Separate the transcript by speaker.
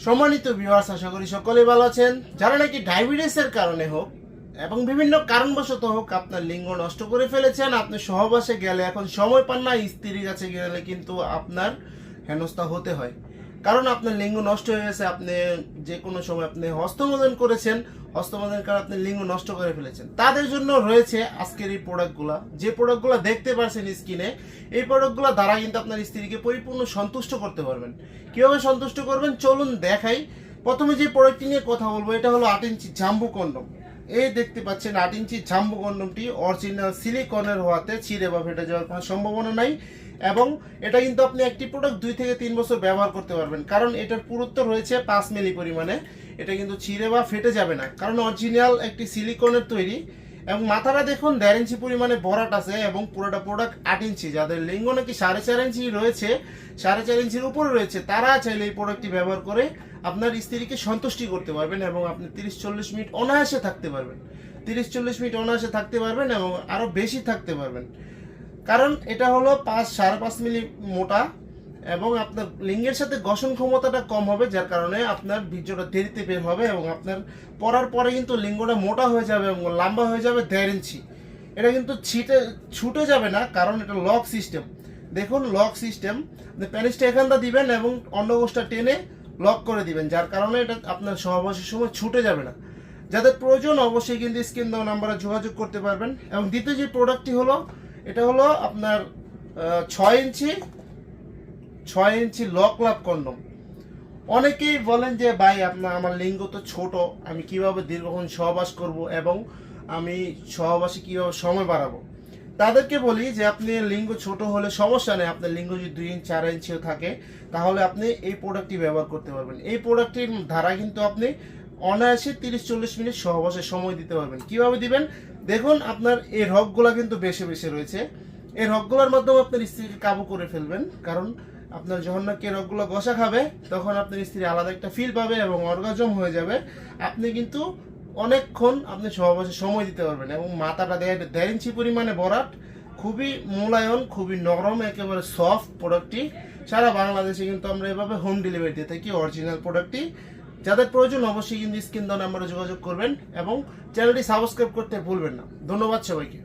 Speaker 1: সম্মানিত ভিউয়ার্স, আশা করি সকলেই ভালো আছেন। যারা নাকি ডায়াবেটিসের কারণে হোক এবং বিভিন্ন কারণবশত হোক আপনার লিঙ্গ নষ্ট করে ফেলেছেন, আপনি সহবাসে গেলে এখন সময় পান না, স্ত্রীর কাছে গেলে কিন্তু আপনার হেনস্থা হতে হয়। কারণ আপনার লিঙ্গ নষ্ট হয়ে গেছে, আপনি যে কোনো সময় আপনি হস্তমোদন করেছেন, হস্তমোদনের কারণে আপনি লিঙ্গ নষ্ট করে ফেলেছেন। তাদের জন্য রয়েছে আজকের এই প্রোডাক্টগুলো। যে প্রোডাক্টগুলো দেখতে পাচ্ছেন স্ক্রিনে, এই প্রোডাক্টগুলো দ্বারা কিন্তু আপনার স্ত্রীকে পরিপূর্ণ সন্তুষ্ট করতে পারবেন। কিভাবে সন্তুষ্ট করবেন চলুন দেখাই। প্রথমে যে প্রোডাক্টটি নিয়ে কথা বলবো, এটা হলো 8 ইঞ্চি জাম্বু কন্ডম। এই দেখতে পাচ্ছেন 8 ইঞ্চি জাম্বু কন্ডমটি অরিজিনাল সিলিকনের হওয়াতে ছিঁড়ে বা ফেটে যাওয়ার কোনো সম্ভাবনা নাই। এবং এটা কিন্তু আপনি একটি প্রোডাক্ট 2 থেকে 3 বছর ব্যবহার করতে পারবেন, কারণ এটার পুরুত্ব রয়েছে 5 মিলি পরিমাণে। এটা কিন্তু ছিঁড়ে বা ফেটে যাবে না, কারণ অরিজিনাল একটি সিলিকনের তৈরি। এবং মাথাটা দেখুন 1.5 ইঞ্চি পরিমাণে ভরাট আছে এবং পুরোটা প্রোডাক্ট 8 ইঞ্চি। যাদের লিঙ্গ নাকি 4.5 ইঞ্চি রয়েছে, 4.5 ইঞ্চির উপরে রয়েছে, তারা চাইলে এই প্রোডাক্টটি ব্যবহার করে আপনার স্ত্রীকে সন্তুষ্টি করতে পারবেন এবং আপনি 30-40 মিনিট অনায়াসে থাকতে পারবেন। 30-40 মিনিট অনায়াসে থাকতে পারবেন এবং আরও বেশি থাকতে পারবেন, কারণ এটা হলো 5-5.5 মিলি মোটা এবং আপনার লিঙ্গের সাথে ঘর্ষণ ক্ষমতাটা কম হবে, যার কারণে আপনার বীর্যটা দেরিতে বের হবে এবং আপনার পরার পরে কিন্তু লিঙ্গটা মোটা হয়ে যাবে এবং লম্বা হয়ে যাবে 1.5 ইঞ্চি। এটা কিন্তু ছুটে যাবে না, কারণ এটা লক সিস্টেম। দেখুন লক সিস্টেম, প্যানিসটা এখানটা দিবেন এবং অন্ডকোষটা টেনে লক করে দিবেন, যার কারণে এটা আপনার সহবাসের সময় ছুটে যাবে না। যাদের প্রয়োজন অবশ্যই কিন্তু স্ক্রিন দেওয়া নাম্বারে যোগাযোগ করতে পারবেন। এবং দ্বিতীয় যে প্রোডাক্টটি হলো, এটা হলো আপনার 6 ইঞ্চি লক লাভ কন্ডম। অনেকেই বলেন যে ভাই আমার লিঙ্গ তো ছোট, আমি কিভাবে দীর্ঘক্ষণ সহবাস করব এবং আমি সহবাসে কিভাবে সময় বাড়াবো। তাদেরকে বলি যে আপনি লিঙ্গ ছোট হলে সমস্যা নেই, আপনার লিঙ্গ যদি 2 ইঞ্চি 4 ইঞ্চিও থাকে, তাহলে আপনি এই প্রোডাক্টটি ব্যবহার করতে পারবেন। এই প্রোডাক্টটির ধারা কিন্তু আপনি অনায়াসে 30-40 মিনিট সহবাসে সময় দিতে পারবেন। কিভাবে দিবেন দেখুন, আপনার এই রগগুলা কিন্তু বেশি বেশি রয়েছে, এই রগগুলোর মাধ্যমে আপনার স্ত্রীকে কাবু করে ফেলবেন। কারণ আপনার যখন নাকি রগগুলো ঘষা খাবে, তখন আপনার স্ত্রী আলাদা একটা ফিল পাবে এবং অর্গাজম হয়ে যাবে। আপনি কিন্তু অনেকক্ষণ আপনি সহবাসে সময় দিতে পারবেন এবং মাথাটা 1.5 ইঞ্চি পরিমাণে ভরাট, খুবই মোলায়ন, খুবই নরম, একেবারে সফট প্রোডাক্টটি। সারা বাংলাদেশে কিন্তু আমরা এভাবে হোম ডেলিভারি দিয়ে থাকি অরিজিনাল প্রোডাক্টটি। যাদের প্রয়োজন অবশ্যই কিন্তু স্ক্রিন দেওয়া নাম্বারে যোগাযোগ করবেন এবং চ্যানেলটি সাবস্ক্রাইব করতে ভুলবেন না। ধন্যবাদ সবাইকে।